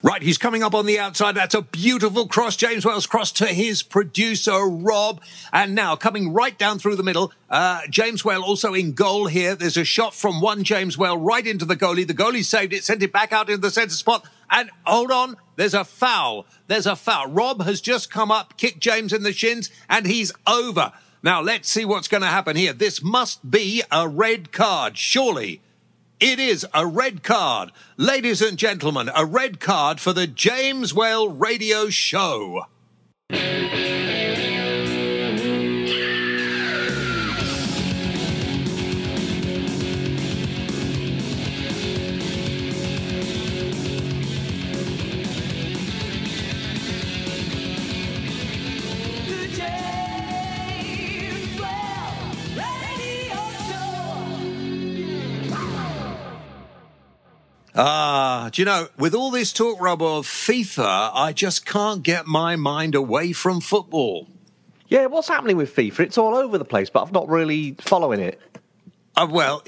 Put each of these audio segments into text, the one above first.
Right, he's coming up on the outside. That's a beautiful cross. James Wales cross to his producer, Rob. And now coming right down through the middle, James Whale also in goal here. There's a shot from one James Whale right into the goalie. The goalie saved it, sent it back out into the centre spot. And hold on, there's a foul. There's a foul. Rob has just come up, kicked James in the shins, and he's over. Now, let's see what's going to happen here. This must be a red card, surely. It is a red card. Ladies and gentlemen, a red card for the James Whale Radio Show. Do you know, with all this talk, RobO, of FIFA, I just can't get my mind away from football. Yeah, what's happening with FIFA? It's all over the place, but I'm not really following it. Well,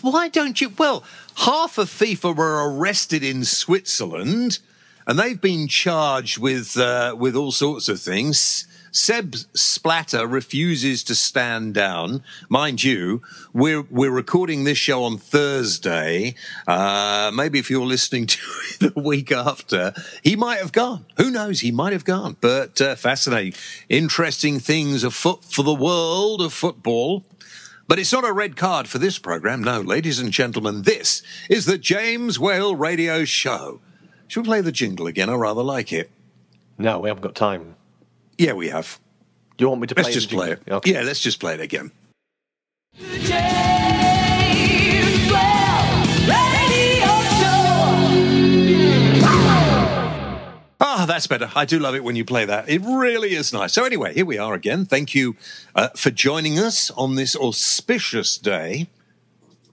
why don't you? Well, half of FIFA were arrested in Switzerland, and they've been charged with all sorts of things. Seb Splatter refuses to stand down. Mind you, we're recording this show on Thursday. Maybe if you're listening to it the week after, he might have gone. Who knows? He might have gone. But fascinating, interesting things afoot for the world of football. But it's not a red card for this program. No, ladies and gentlemen, this is the James Whale Radio Show. Should we play the jingle again? I rather like it. No, we haven't got time. Yeah, we have. Do you want me to play it? Let's just play it. Okay. Yeah, let's just play it again. James Whale Radio Show. Ah, that's better. I do love it when you play that. It really is nice. So anyway, here we are again. Thank you for joining us on this auspicious day.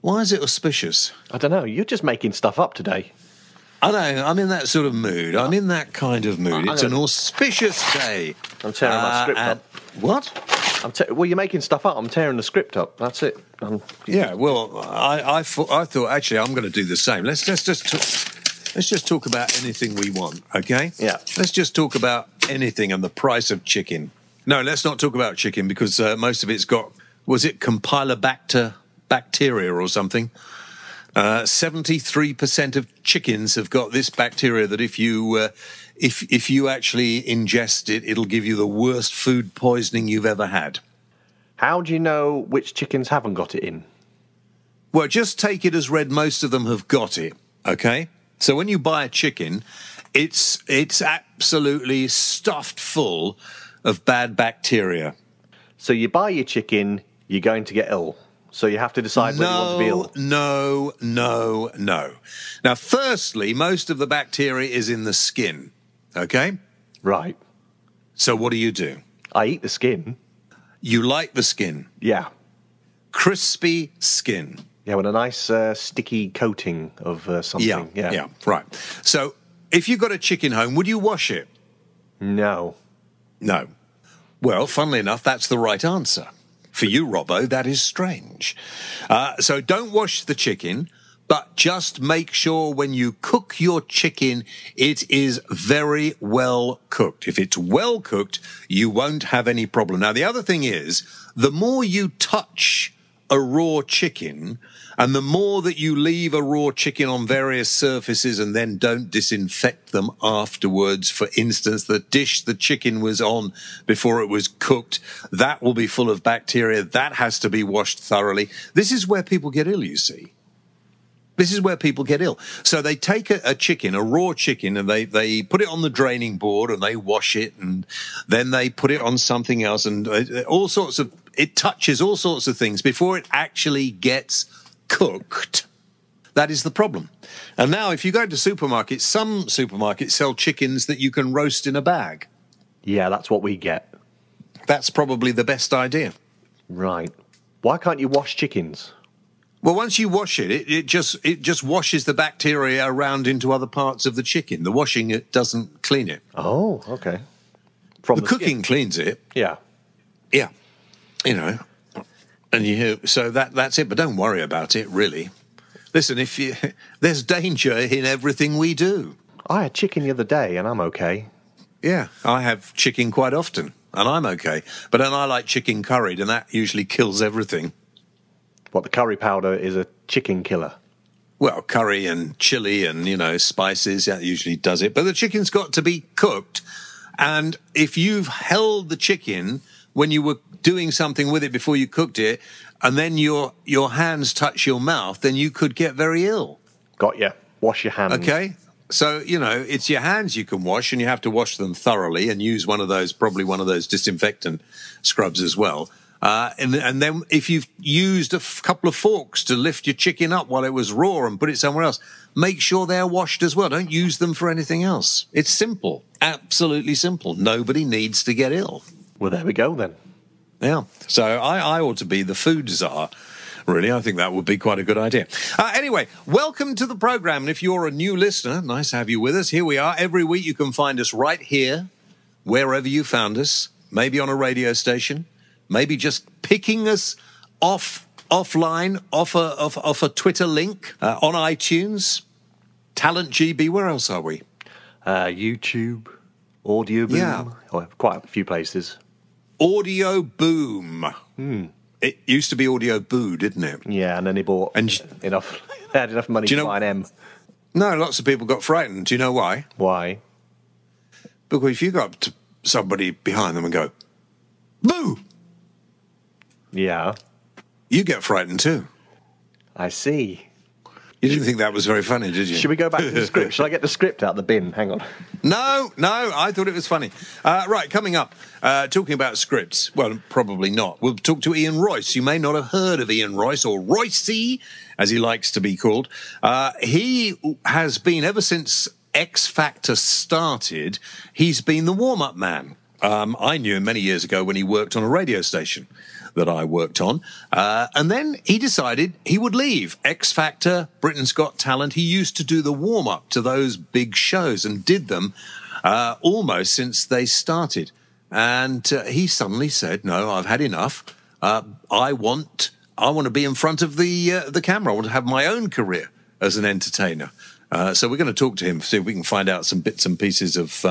Why is it auspicious? I don't know. You're just making stuff up today. I know. I'm in that sort of mood. I'm in that kind of mood. It's an auspicious day. I'm tearing my script up. What? Well, you're making stuff up. I'm tearing the script up. That's it. Yeah. Well, I thought actually I'm going to do the same. Let's just talk about anything we want. Okay. Yeah. Let's just talk about anything and the price of chicken. No, let's not talk about chicken because most of it's got, was it Campylobacter bacteria or something? 73% of chickens have got this bacteria that if you actually ingest it, it'll give you the worst food poisoning you've ever had. How do you know which chickens haven't got it in? Well, just take it as read. Most of them have got it. Okay, so when you buy a chicken, it's absolutely stuffed full of bad bacteria. So you buy your chicken, you're going to get ill. So you have to decide whether you want to be ill. No. Now, firstly, most of the bacteria is in the skin, okay? Right. So what do? I eat the skin. You like the skin? Yeah. Crispy skin. Yeah, with a nice sticky coating of something. Yeah, right. So if you got a chicken home, would you wash it? No. No. Well, funnily enough, that's the right answer. For you, RobO, that is strange. So don't wash the chicken, but just make sure when you cook your chicken, it is very well cooked. If it's well cooked, you won't have any problem. Now, the other thing is, the more you touch a raw chicken, and the more that you leave a raw chicken on various surfaces and then don't disinfect them afterwards, for instance, the dish the chicken was on before it was cooked, that will be full of bacteria. That has to be washed thoroughly. This is where people get ill, you see. This is where people get ill. So they take a chicken, a raw chicken, and they put it on the draining board and they wash it, and then they put it on something else, and it touches all sorts of things before it actually gets cooked. That is the problem. And now if you go to supermarkets, some supermarkets sell chickens that you can roast in a bag. Yeah, that's what we get. That's probably the best idea. Right. Why can't you wash chickens? Well, once you wash it, it just washes the bacteria around into other parts of the chicken. The washing, it doesn't clean it. Oh, okay. The cooking cleans it. Yeah. Yeah. You know. And so that's it. But don't worry about it, really. Listen, there's danger in everything we do. I had chicken the other day, and I'm okay. Yeah, I have chicken quite often, and I'm okay. But then I like chicken curried, and that usually kills everything. What, the curry powder is a chicken killer? Well, curry and chili and, spices, that usually does it. But the chicken's got to be cooked. And if you've held the chicken when you were doing something with it before you cooked it, and then your hands touch your mouth, then you could get very ill. Got ya. Wash your hands. Okay? So, it's your hands you can wash, and you have to wash them thoroughly and use probably one of those disinfectant scrubs as well. And then if you've used a couple of forks to lift your chicken up while it was raw and put it somewhere else, make sure they're washed as well. Don't use them for anything else. It's simple. Absolutely simple. Nobody needs to get ill. Well, there we go then. Yeah. So I ought to be the food czar. Really, I think that would be quite a good idea. Anyway, welcome to the program. And if you're a new listener, nice to have you with us. Here we are. Every week you can find us right here, wherever you found us, maybe on a radio station. Maybe just picking us offline, off a Twitter link, on iTunes, Talent GB. Where else are we? YouTube, Audio Boom. Yeah. Oh, quite a few places. Audio Boom. It used to be Audio Boo, didn't it? Yeah, and then they bought enough. They had enough money to buy an M. No, lots of people got frightened. Do you know why? Why? Because if you go up to somebody behind them and go, boo! Yeah. You get frightened too. I see. You didn't think that was very funny, did you? Should we go back to the script? Shall I get the script out of the bin? Hang on. No, I thought it was funny. Right, coming up, talking about scripts. Well, probably not. We'll talk to Ian Royce. You may not have heard of Ian Royce, or Roycey, as he likes to be called. He has been, ever since Xfactor started, he's been the warm-up man. I knew him many years ago when he worked on a radio station that I worked on. And then he decided he would leave Xfactor, Britain's Got Talent. He used to do the warm-up to those big shows and did them almost since they started. And he suddenly said, no, I've had enough. I want to be in front of the camera. I want to have my own career as an entertainer. So we're going to talk to him, see if we can find out some bits and pieces of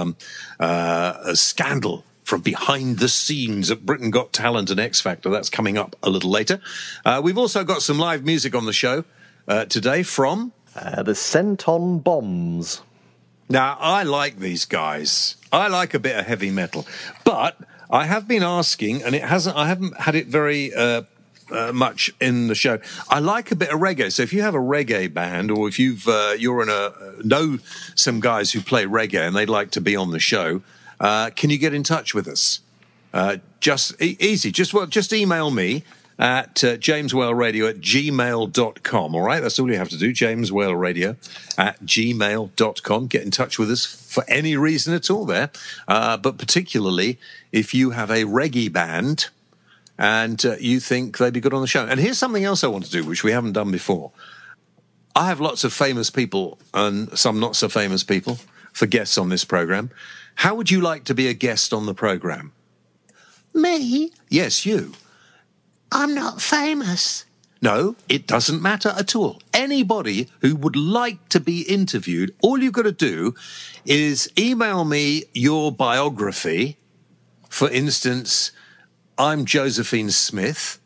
a scandal from behind the scenes at Britain Got Talent and Xfactor. That's coming up a little later. We've also got some live music on the show today from... the Centon Bombs. Now, I like these guys. I like a bit of heavy metal. But I have been asking, and I haven't had it very... much in the show. I like a bit of reggae. So if you have a reggae band, or if you're know some guys who play reggae and they'd like to be on the show, can you get in touch with us? Just easy. Just email me at jameswhaleradio@gmail.com. All right, that's all you have to do. jameswhaleradio@gmail.com. Get in touch with us for any reason at all there, but particularly if you have a reggae band and you think they'd be good on the show. And here's something else I want to do, which we haven't done before. I have lots of famous people and some not so famous people for guests on this program. How would you like to be a guest on the program? Me? Yes, you. I'm not famous. No, it doesn't matter at all. Anybody who would like to be interviewed, all you've got to do is email me your biography. For instance, I'm Josephine Smith.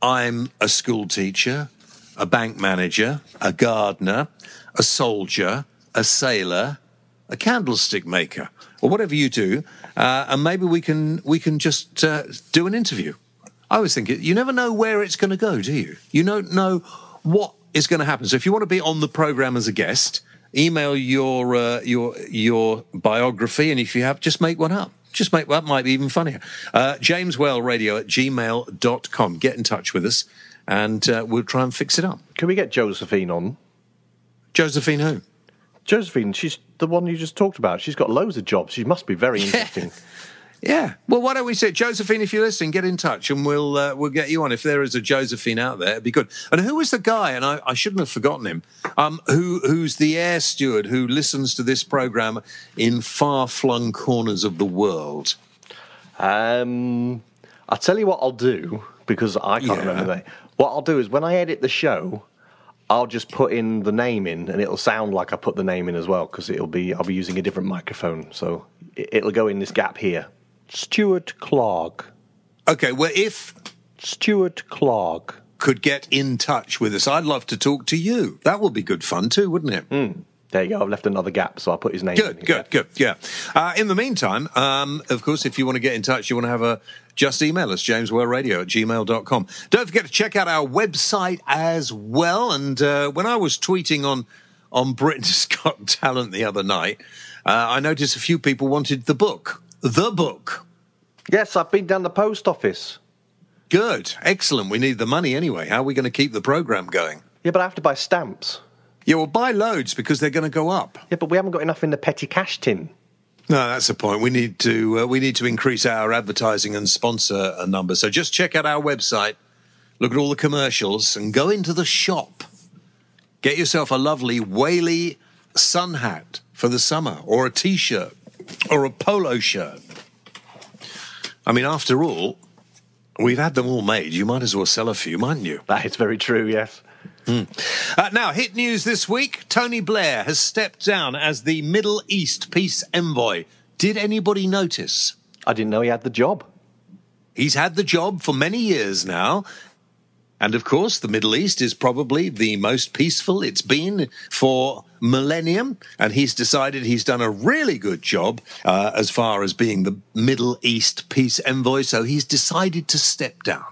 I'm a school teacher, a bank manager, a gardener, a soldier, a sailor, a candlestick maker, or whatever you do, and maybe we can just do an interview. I always think you never know where it's going to go, do you? You don't know what is going to happen. So if you want to be on the program as a guest, email your biography, and if you have, just make one up. Just make that might be even funnier. jameswhaleradio@gmail.com. Get in touch with us, and we'll try and fix it up. Can we get Josephine on? Josephine who? Josephine, she's the one you just talked about. She's got loads of jobs. She must be very interesting. Yeah. Well, why don't we say, Josephine, if you're listening, get in touch and we'll get you on. If there is a Josephine out there, it'd be good. And who was the guy, and I shouldn't have forgotten him, who's the air steward who listens to this program in far-flung corners of the world? I'll tell you what I'll do, because I can't remember that. What I'll do is when I edit the show, I'll just put in the name in, and it'll sound like I put the name in as well, because I'll be using a different microphone, so it'll go in this gap here. Stuart Clark. Okay, well, if Stuart Clark could get in touch with us, I'd love to talk to you. That would be good fun too, wouldn't it? There you go. I've left another gap, so I'll put his name in. Good. Yeah. In the meantime, of course, if you want to get in touch, you want to have just email us, jameswellradio@gmail.com. Don't forget to check out our website as well. And when I was tweeting on Britain's Got Talent the other night, I noticed a few people wanted the book. The book. Yes, I've been down the post office. Good. Excellent. We need the money anyway. How are we going to keep the programme going? Yeah, but I have to buy stamps. Yeah, well, buy loads because they're going to go up. Yeah, but we haven't got enough in the petty cash tin. No, that's the point. We need to increase our advertising and sponsor number. So just check out our website, look at all the commercials, and go into the shop. Get yourself a lovely Whaley sun hat for the summer, or a T-shirt, or a polo shirt. I mean, after all, we've had them all made. You might as well sell a few, mightn't you? That is very true, yes. Now, hit news this week. Tony Blair has stepped down as the Middle East peace envoy. Did anybody notice? I didn't know he had the job. He's had the job for many years now. And, of course, the Middle East is probably the most peaceful it's been for millennium. And he's decided he's done a really good job as far as being the Middle East peace envoy. So he's decided to step down.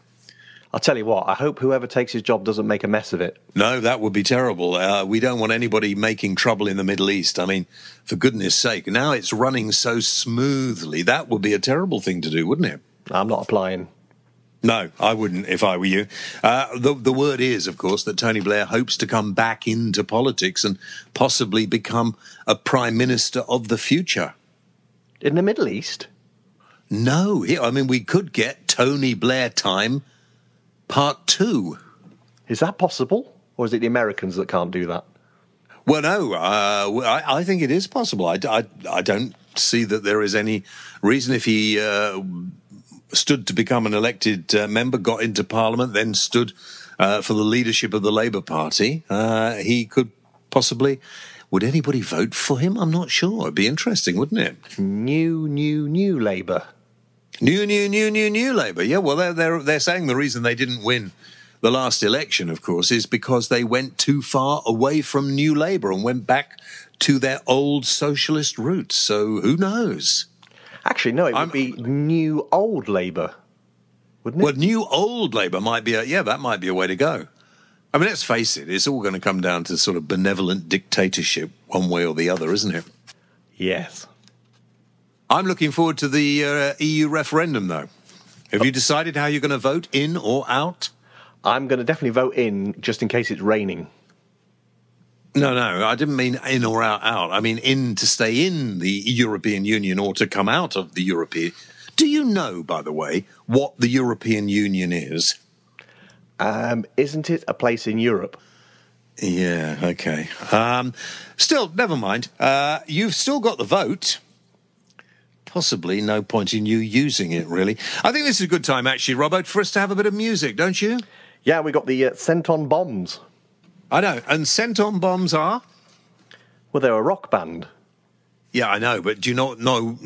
I'll tell you what, I hope whoever takes his job doesn't make a mess of it. No, that would be terrible. We don't want anybody making trouble in the Middle East. I mean, for goodness sake, now it's running so smoothly. That would be a terrible thing to do, wouldn't it? I'm not applying. No, I wouldn't if I were you. The word is, of course, that Tony Blair hopes to come back into politics and possibly become a prime minister of the future. In the Middle East? No, I mean, we could get Tony Blair time Part 2. Is that possible? Or is it the Americans that can't do that? Well, no, I think it is possible. I don't see that there is any reason if he stood to become an elected member, got into Parliament, then stood for the leadership of the Labour Party, he could possibly... Would anybody vote for him? I'm not sure. It'd be interesting, wouldn't it? New Labour. New Labour. Yeah, well, they're saying the reason they didn't win the last election, of course, is because they went too far away from New Labour and went back to their old socialist roots. So who knows? Actually, no, it would be New Old Labour, wouldn't it? Well, New Old Labour might be that might be a way to go. I mean, let's face it, it's all going to come down to sort of benevolent dictatorship one way or the other, isn't it? Yes. I'm looking forward to the EU referendum, though. Have you decided how you're going to vote, in or out? I'm going to definitely vote in, just in case it's raining. No, I didn't mean in or out. I mean in to stay in the European Union or to come out of the European... Do you know, by the way, what the European Union is? Isn't it a place in Europe? Yeah, okay. Still, never mind. You've still got the vote. Possibly no point in you using it, really. I think this is a good time, actually, Robert, for us to have a bit of music, don't you? Yeah, we got the Centon Bombs. I know. And Centon Bombs are? Well, they're a rock band. Yeah, I know, but do you not know...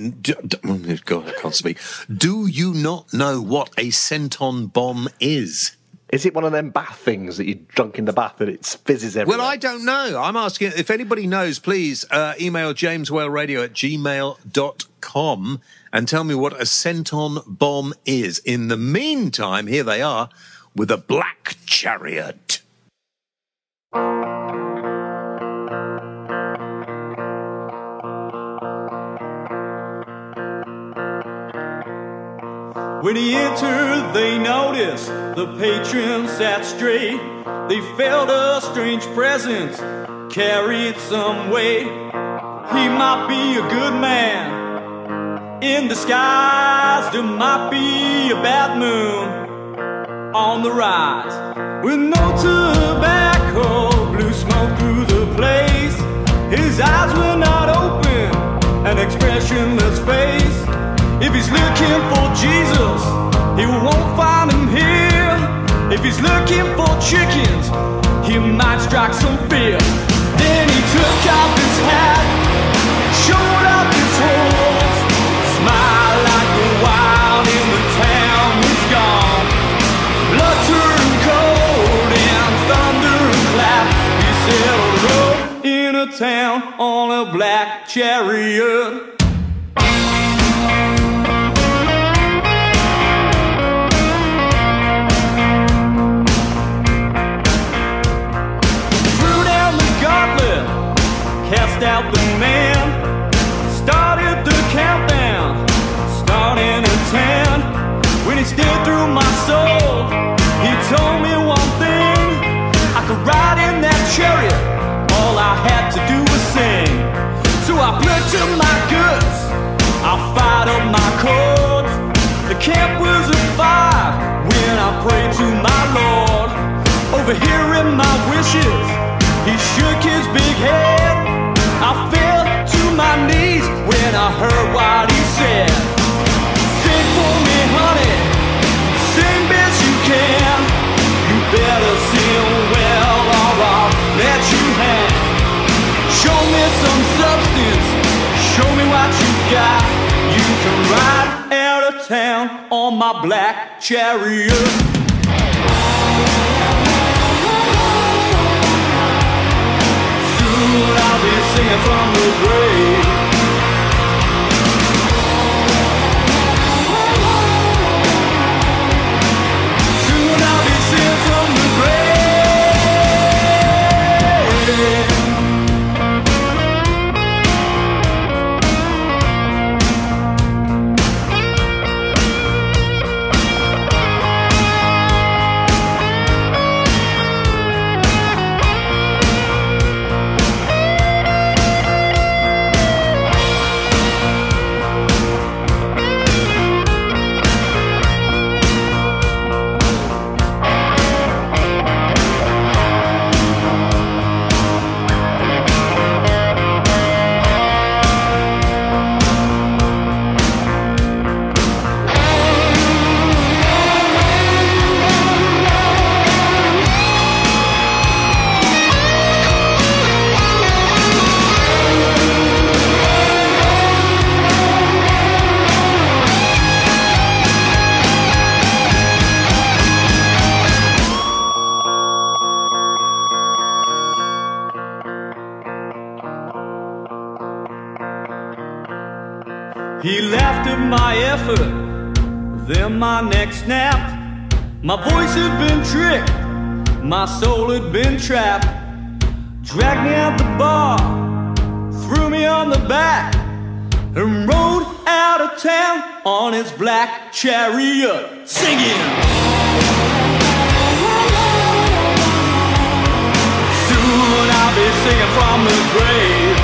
God, I can't speak. Do you not know what a Centon bomb is? Is it one of them bath things that you drunk in the bath and it fizzes everywhere? Well, I don't know. I'm asking, if anybody knows, please email jameswellradio@gmail.com and tell me what a Centon bomb is. In the meantime, here they are with a Black Chariot. When he entered, they noticed the patrons sat straight. They felt a strange presence carried some weight. He might be a good man in disguise. There might be a bad moon on the rise. With no tobacco, blue smoke through the place. His eyes were not open, an expressionless face. If he's looking for Jesus, he won't find him here. If he's looking for chickens, he might strike some fear. Then he took off his hat, showed up his horns, smiled like the wild in the town was gone. Blood turned cold and thunder and clap. He said a road in a town on a black chariot. Cast out the man, started the countdown, starting at 10. When he stared through my soul, he told me one thing: I could ride in that chariot, all I had to do was sing. So I bled to my guts, I fired up my chords. The camp was afire when I prayed to my Lord. Overhearing my wishes, he shook his big head. I fell to my knees when I heard what he said. Sing for me, honey, sing best you can. You better sing well or I'll let you hang. Show me some substance, show me what you got. You can ride out of town on my black chariot. I'll be singing from the grave. Soon I'll be singing from the grave. He laughed at my effort, then my neck snapped. My voice had been tricked, my soul had been trapped. Dragged me out the bar, threw me on the back, and rode out of town on his black chariot, singing. Soon I'll be singing from the grave.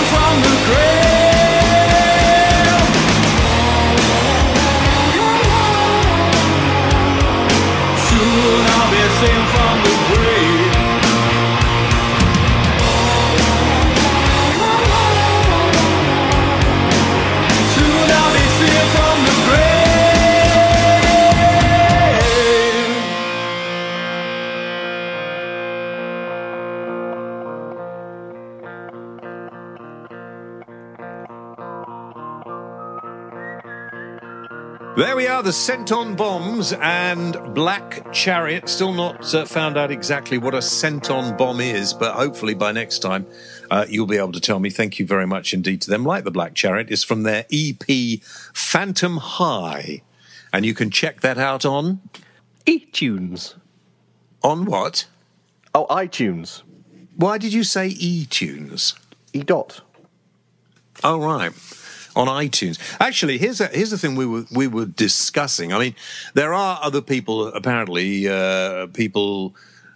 From the grave. Soon I'll be singing from the grave. Soon I'll be singing from the grave. There we are, the Centon bombs and Black Chariot. Still not found out exactly what a Centon bomb is, but hopefully by next time you'll be able to tell me. Thank you very much indeed to them. Like the Black Chariot is from their EP Phantom High, and you can check that out on iTunes. On what? Oh, iTunes. Why did you say eTunes? E-dot. Oh, right. On iTunes. Actually, here's the thing we were discussing. I mean, there are other people, apparently, people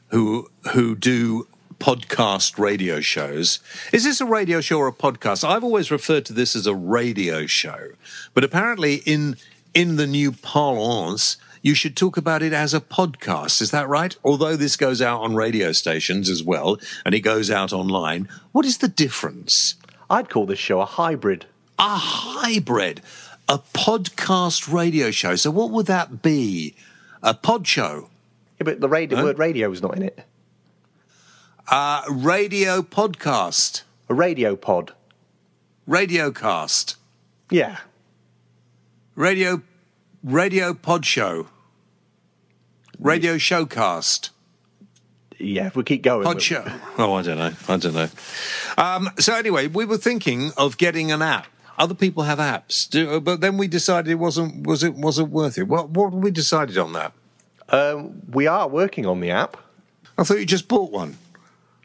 who do podcast radio shows. Is this a radio show or a podcast? I've always referred to this as a radio show, but apparently in the new parlance, you should talk about it as a podcast. Is that right? Although this goes out on radio stations as well, and it goes out online. What is the difference? I'd call this show a hybrid. A hybrid. A podcast radio show. So what would that be? A pod show? Yeah, but the word radio is not in it. Radio podcast. A radio pod. Radiocast. Yeah. Radio pod show. Radio showcast. Yeah, if we keep going. Pod show. Oh, I don't know. So anyway, we were thinking of getting an app. Other people have apps, but then we decided it wasn't worth it. What we decided on that? We are working on the app. I thought you just bought one.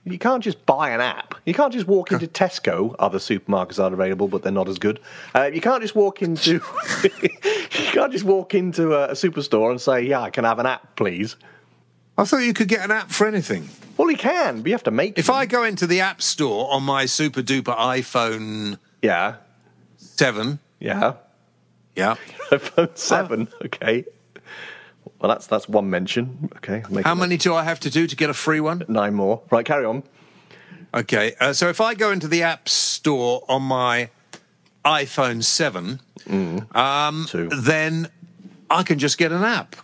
You can't just buy an app. You can't just walk into Tesco. Other supermarkets are available, but they're not as good. You can't just walk into a superstore and say, "Yeah, I can have an app, please." I thought you could get an app for anything. Well, you can, but you have to make it. If I go into the App Store on my super duper iPhone 7. Yeah. iPhone 7, okay. Well, that's one mention. Okay. How many do I have to do to get a free one? 9 more. Right, carry on. Okay, so if I go into the App Store on my iPhone 7, then I can just get an app.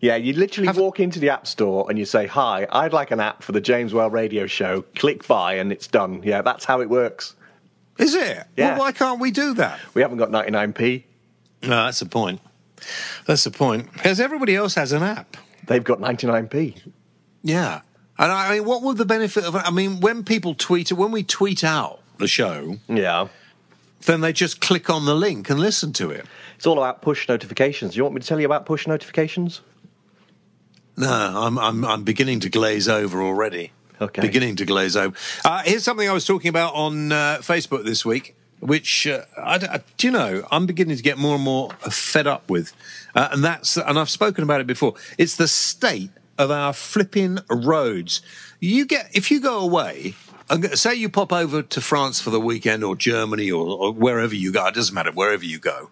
Yeah, you literally walk into the App Store and you say, "Hi, I'd like an app for the James Well Radio Show." Click buy and it's done. Yeah, that's how it works. Is it? Yeah. Well, why can't we do that? We haven't got 99p. No, that's the point. That's the point. Because everybody else has an app. They've got 99p. Yeah. And I mean, what would the benefit of it? I mean, when we tweet out the show, then they just click on the link and listen to it. It's all about push notifications. Do you want me to tell you about push notifications? No, I'm beginning to glaze over already. Okay. Beginning to glaze over. Here's something I was talking about on Facebook this week, which do you know, I'm beginning to get more and more fed up with, and I've spoken about it before. It's the state of our flipping roads. If you go away, say you pop over to France for the weekend, or Germany, or wherever you go. It doesn't matter, wherever you go,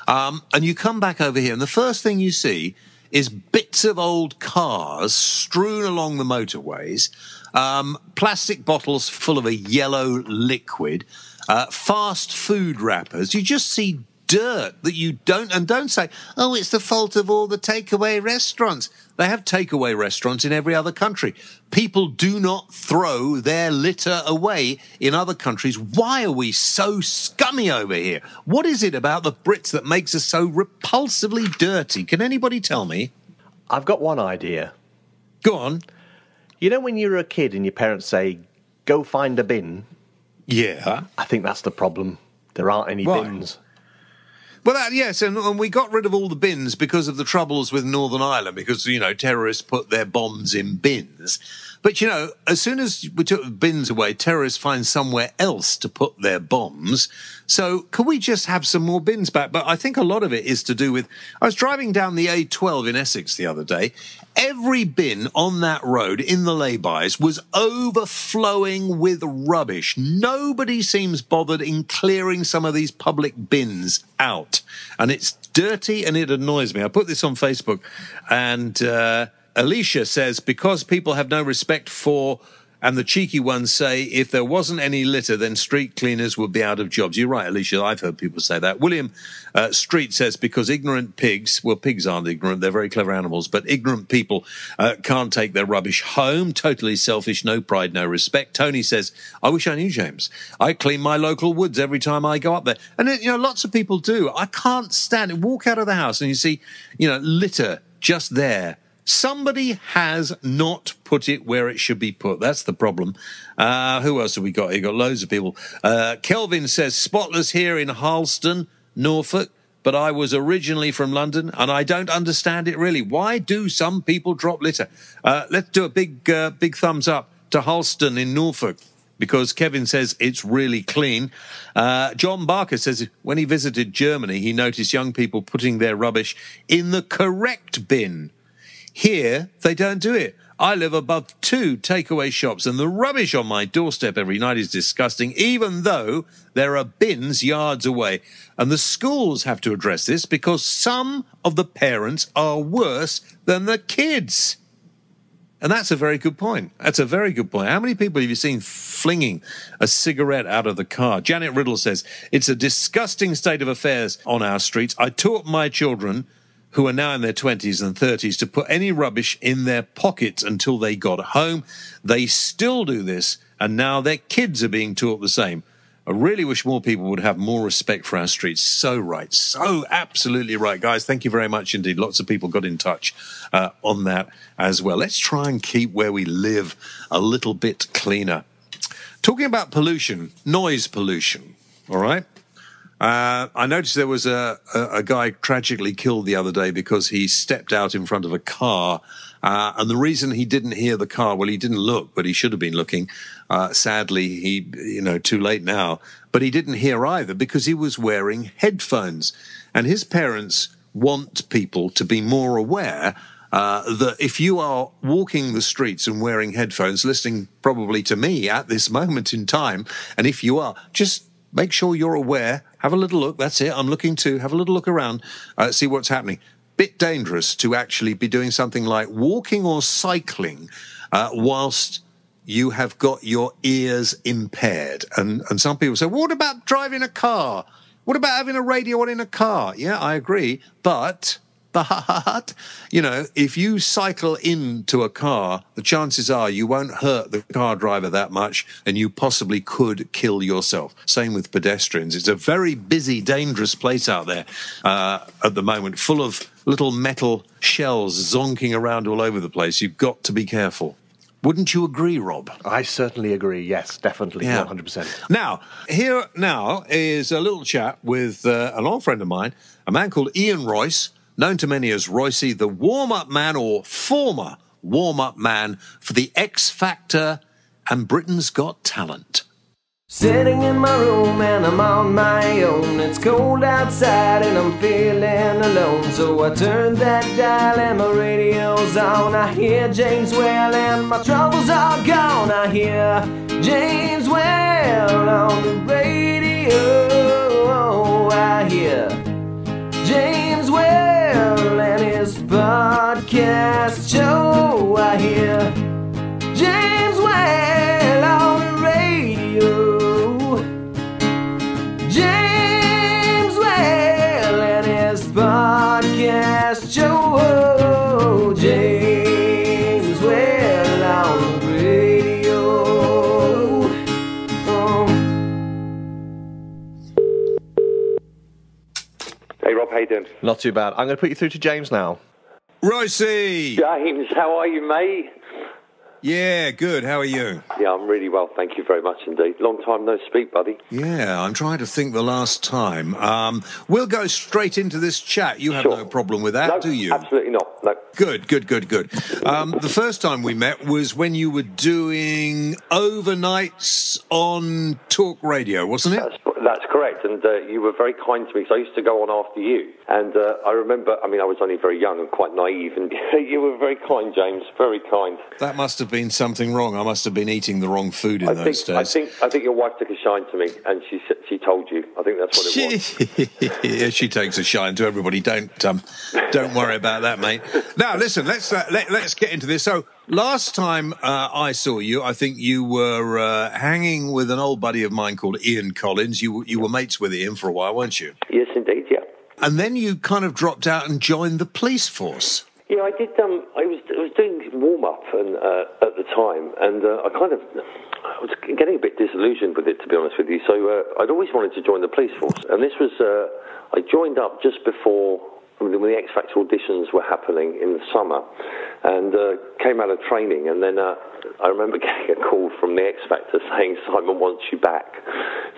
and you come back over here, and the first thing you see is bits of old cars strewn along the motorways, plastic bottles full of a yellow liquid, fast food wrappers. You just see dirt that you don't say, "Oh, it's the fault of all the takeaway restaurants." They have takeaway restaurants in every other country. People do not throw their litter away in other countries. Why are we so scummy over here? What is it about the Brits that makes us so repulsively dirty? Can anybody tell me? I've got one idea. Go on. You know when you were a kid and your parents say, "Go find a bin"? Yeah. I think that's the problem. There aren't any bins. Well, yes, and we got rid of all the bins because of the troubles with Northern Ireland, because, terrorists put their bombs in bins. But, as soon as we took the bins away, terrorists find somewhere else to put their bombs. So could we just have some more bins back? But I think a lot of it is to do with... I was driving down the A12 in Essex the other day. Every bin on that road in the lay-bys was overflowing with rubbish. Nobody seems bothered in clearing some of these public bins out. And it's dirty and it annoys me. I put this on Facebook, and Alicia says, because people have no respect for... And the cheeky ones say, if there wasn't any litter, then street cleaners would be out of jobs. You're right, Alicia. I've heard people say that. William Street says, because ignorant pigs, well, pigs aren't ignorant. They're very clever animals. But ignorant people can't take their rubbish home. Totally selfish, no pride, no respect. Tony says, I wish I knew, James. I clean my local woods every time I go up there. And, lots of people do. I can't stand it. Walk out of the house and you see, litter just there. Somebody has not put it where it should be put. That's the problem. Who else have we got? You got loads of people. Kelvin says, spotless here in Harleston, Norfolk, but I was originally from London, and I don't understand it really. Why do some people drop litter? Let's do a big thumbs up to Harleston in Norfolk, because Kevin says it's really clean. John Barker says when he visited Germany, he noticed young people putting their rubbish in the correct bin. Here, they don't do it. I live above 2 takeaway shops, and the rubbish on my doorstep every night is disgusting, even though there are bins yards away. And the schools have to address this because some of the parents are worse than the kids. And that's a very good point. That's a very good point. How many people have you seen flinging a cigarette out of the car? Janet Riddle says, it's a disgusting state of affairs on our streets. I taught my children, who are now in their 20s and 30s, to put any rubbish in their pockets until they got home. They still do this, and now their kids are being taught the same. I really wish more people would have more respect for our streets. So right. So absolutely right, guys. Thank you very much indeed. Lots of people got in touch on that as well. Let's try and keep where we live a little bit cleaner. Talking about pollution, noise pollution, all right? I noticed there was a guy tragically killed the other day because he stepped out in front of a car. And the reason he didn't hear the car, well, he didn't look, but he should have been looking. Sadly, too late now. But he didn't hear either because he was wearing headphones. And his parents want people to be more aware that if you are walking the streets and wearing headphones, listening probably to me at this moment in time, and if you are, just make sure you're aware. Have a little look. That's it. I'm looking to have a little look around, see what's happening. Bit dangerous to actually be doing something like walking or cycling whilst you have got your ears impaired. And some people say, well, what about driving a car? What about having a radio on in a car? Yeah, I agree. But, if you cycle into a car, the chances are you won't hurt the car driver that much and you possibly could kill yourself. Same with pedestrians. It's a very busy, dangerous place out there at the moment, full of little metal shells zonking around all over the place. You've got to be careful. Wouldn't you agree, Rob? I certainly agree. Yes, definitely, 100%. Now, here now is a little chat with an old friend of mine, a man called Ian Royce, known to many as Roycey, the warm-up man or former warm-up man for the Xfactor and Britain's Got Talent. Sitting in my room and I'm on my own. It's cold outside and I'm feeling alone. So I turn that dial and my radio's on. I hear James Well and my troubles are gone. I hear James Well on the radio. I hear James Well and his podcast show. I hear James Well on the radio. James Well and his podcast show. James Well on the radio. Hey Rob, how you doing? Not too bad. I'm going to put you through to James now. Roycey! James, how are you, mate? Yeah, good. How are you? Yeah, I'm really well, thank you very much indeed. Long time no speak, buddy. Yeah, I'm trying to think the last time. We'll go straight into this chat. You have no problem with that, No, do you? absolutely not. No. Good. The first time we met was when you were doing overnights on Talk Radio, wasn't it? That's correct, and you were very kind to me, because I used to go on after you, and I remember, I was only very young and quite naive, and you were very kind, James, very kind. That must have been something wrong. I must have been eating the wrong food in those days. I think your wife took a shine to me, and she told you. I think that's what it was. Yeah, she takes a shine to everybody. Don't worry about that, mate. Now, listen, let's get into this. So, last time I saw you, I think you were hanging with an old buddy of mine called Ian Collins. You were mates with Ian for a while, weren't you? Yes, indeed, yeah. And then you kind of dropped out and joined the police force. Yeah, I did. I was doing warm up and at the time, and I was getting a bit disillusioned with it, to be honest with you. So I'd always wanted to join the police force, and this was I joined up just before when the Xfactor auditions were happening in the summer, and came out of training, and then I remember getting a call from the Xfactor saying Simon wants you back.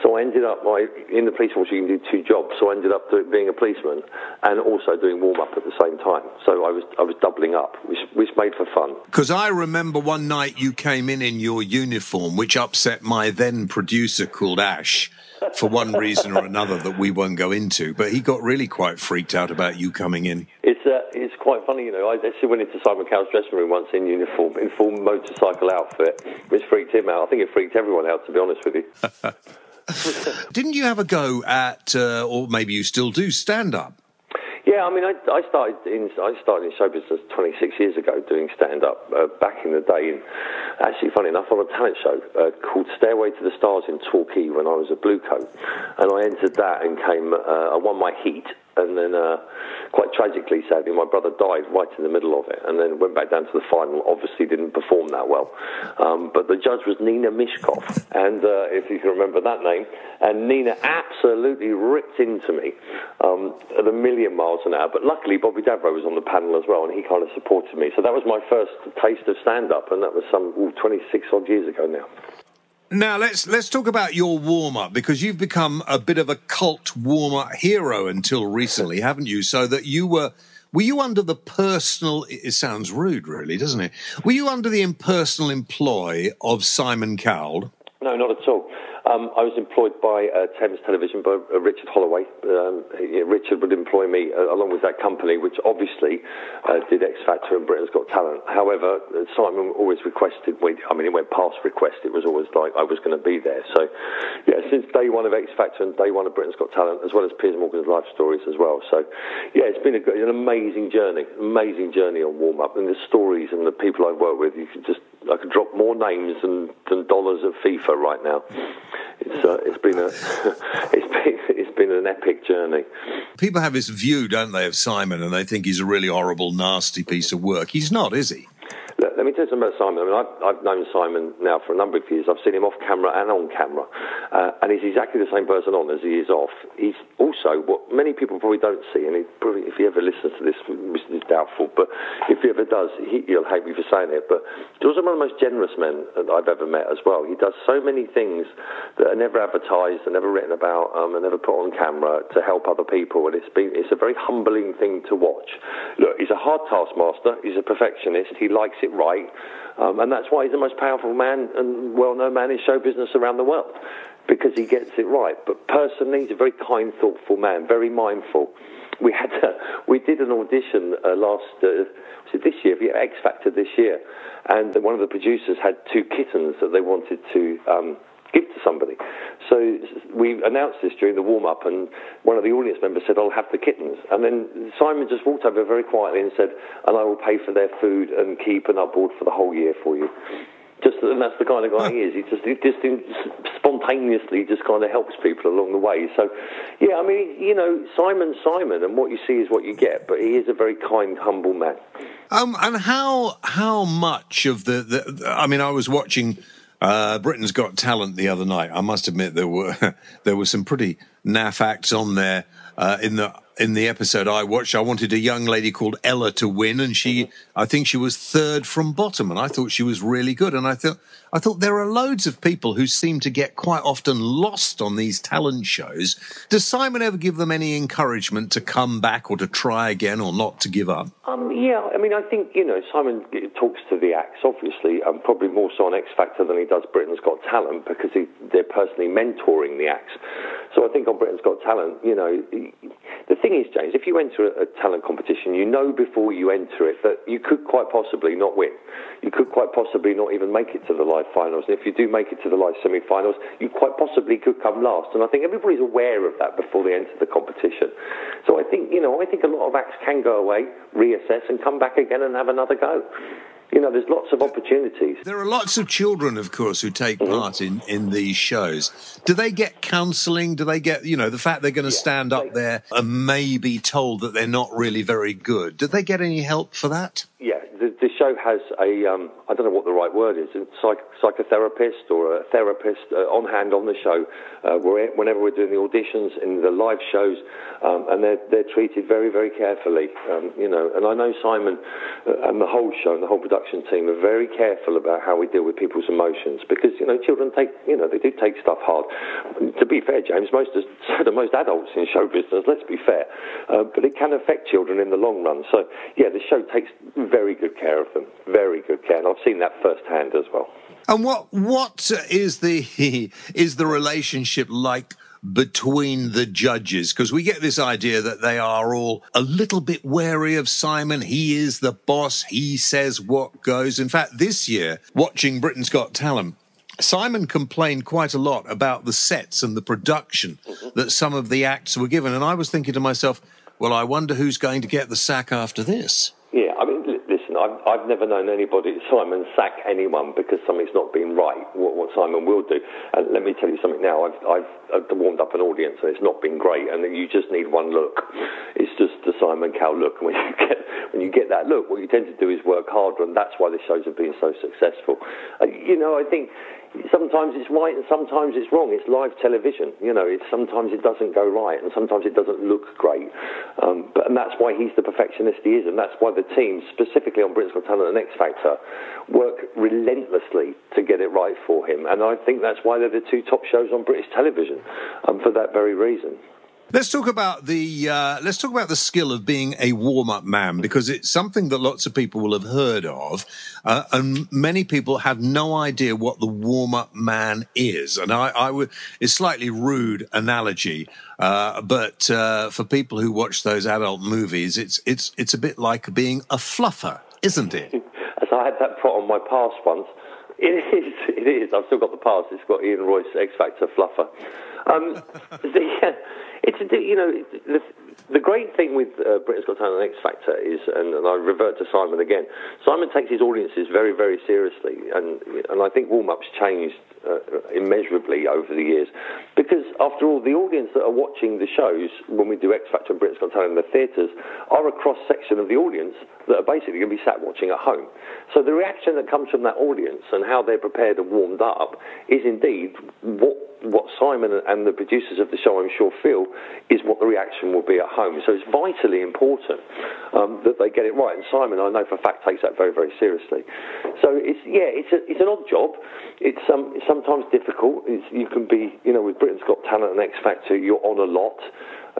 So I ended up in the police force. You can do two jobs. So I ended up being a policeman and also doing warm up at the same time. So I was doubling up, which made for fun. Because I remember one night you came in your uniform, which upset my then producer called Ash, for one reason or another that we won't go into. But he got really quite freaked out about you coming in. It's quite funny, you know. I actually went into Simon Cowell's dressing room once in uniform, in full motorcycle outfit, which freaked him out. I think it freaked everyone out, to be honest with you. Didn't you have a go at, or maybe you still do, stand-up? Yeah, I mean, I started in show business 26 years ago doing stand-up back in the day. And actually, funny enough, on a talent show called Stairway to the Stars in Torquay when I was a Blue Coat. And I entered that and I won my heat. And then, quite tragically, sadly, my brother died right in the middle of it, and then went back down to the final. Obviously, didn't perform that well. But the judge was Nina Mishkov, and if you can remember that name, and Nina absolutely ripped into me at a million miles an hour. But luckily, Bobby Davro was on the panel as well, and he kind of supported me. So that was my first taste of stand-up, and that was 26 odd years ago now. Now, let's talk about your warm-up, because you've become a bit of a cult warm-up hero until recently, haven't you? So that were you under the personal, it sounds rude really, doesn't it? Were you under the impersonal employ of Simon Cowell? No, not at all. I was employed by Thames Television by Richard Holloway. Richard would employ me along with that company, which obviously did Xfactor and Britain's Got Talent. However, Simon always requested, it went past request. It was always like I was going to be there. So, yeah, since day one of Xfactor and day one of Britain's Got Talent, as well as Piers Morgan's Life Stories as well. So, yeah, it's been an amazing journey on warm-up. And the stories and the people I've worked with, I could drop more names than dollars of FIFA right now. It's been an epic journey. People have this view, don't they, of Simon, and they think he's a really horrible, nasty piece of work. He's not, is he? Let me tell you something about Simon. I mean, I've known Simon now for a number of years. I've seen him off camera and on camera, and he's exactly the same person on as he is off. He's also what many people probably don't see, and if he ever listens to this, which is doubtful, but if he ever does, he'll hate me for saying it, but he's also one of the most generous men that I've ever met as well. He does so many things that are never advertised, are never written about, and never put on camera to help other people, and it's a very humbling thing to watch. Look, he's a hard taskmaster. He's a perfectionist. He likes it right. And that's why he's the most powerful man and well-known man in show business around the world, because he gets it right. But personally, he's a very kind, thoughtful man, very mindful. We did an audition this year, Xfactor this year, and one of the producers had 2 kittens that they wanted to give to somebody. So we announced this during the warm-up, and one of the audience members said, I'll have the kittens. And then Simon just walked over very quietly and said, and I will pay for their food and keep and board for the whole year for you. And that's the kind of guy he is. He just spontaneously just kind of helps people along the way. So, yeah, I mean, Simon's Simon, and what you see is what you get. But he is a very kind, humble man. And how much of I mean, I was watching Britain's Got Talent the other night. I must admit there were some pretty naff acts on there in the episode I watched. I wanted a young lady called Ella to win, and I think she was 3rd from bottom, and I thought she was really good. And I thought there are loads of people who seem to get quite often lost on these talent shows. Does Simon ever give them any encouragement to come back or to try again or not to give up? Yeah, I mean, I think, Simon talks to the acts, obviously, probably more so on Xfactor than he does Britain's Got Talent, because they're personally mentoring the acts. So I think on Britain's Got Talent, the thing is, James, if you enter a talent competition, you know before you enter it that you could quite possibly not win. You could quite possibly not even make it to the live finals. And if you do make it to the live semi-finals, you quite possibly could come last. And I think everybody's aware of that before they enter the competition. So I think, I think a lot of acts can go away, reassess, and come back again and have another go. There's lots of opportunities. There are lots of children, of course, who take part in these shows. Do they get counselling? Do they get, the fact they're going to stand up there and maybe told that they're not really very good? Do they get any help for that? Yeah, the show has I don't know what the right word is, a psychotherapist or a therapist on hand on the show whenever we're doing the auditions in the live shows, and they're treated very, very carefully, and I know Simon and the whole show and the whole production team are very careful about how we deal with people's emotions, because, children they do take stuff hard. To be fair, James, most adults in show business, let's be fair, but it can affect children in the long run. So, yeah, the show takes very good care of them, very good care, and I've seen that firsthand as well. And what is the relationship like between the judges? Because we get this idea that they are all a little bit wary of Simon. He is the boss. He says what goes. In fact, this year, watching Britain's Got Talent, Simon complained quite a lot about the sets and the production that some of the acts were given. And I was thinking to myself, Well, I wonder who's going to get the sack after this. Yeah, I mean, listen, I've never known anybody, Simon, sack anyone because something's not been right, what Simon will do. And let me tell you something now, I've warmed up an audience and it's not been great, and you just need one look. It's just the Simon Cowell look. And when you get that look, what you tend to do is work harder, and that's why the shows have been so successful. I think sometimes it's right and sometimes it's wrong. It's live television. Sometimes it doesn't go right and sometimes it doesn't look great. And that's why he's the perfectionist he is, and that's why the team, specifically on Britain's Got Talent and Xfactor, work relentlessly to get it right for him. And I think that's why they're the two top shows on British television, for that very reason. Let's talk about the skill of being a warm-up man, because it's something that lots of people will have heard of, and many people have no idea what the warm-up man is. And it's a slightly rude analogy, but for people who watch those adult movies, it's a bit like being a fluffer, isn't it? As I had that put on my pass once. It is. I've still got the pass. It's got Ian Royce, Xfactor fluffer. The great thing with Britain's Got Talent and Xfactor is, and I revert to Simon again, Simon takes his audiences very, very seriously, and I think warm-ups changed immeasurably over the years, because after all, the audience that are watching the shows when we do Xfactor and Britain's Got Talent in the theatres are a cross-section of the audience that are basically going to be sat watching at home. So the reaction that comes from that audience and how they're prepared and warmed up is indeed what Simon and the producers of the show, I'm sure, feel is what the reaction will be at home. So it's vitally important that they get it right. And Simon, I know for a fact, takes that very, very seriously. So it's an odd job. It's sometimes difficult. You can be, with Britain's Got Talent and Xfactor, you're on a lot.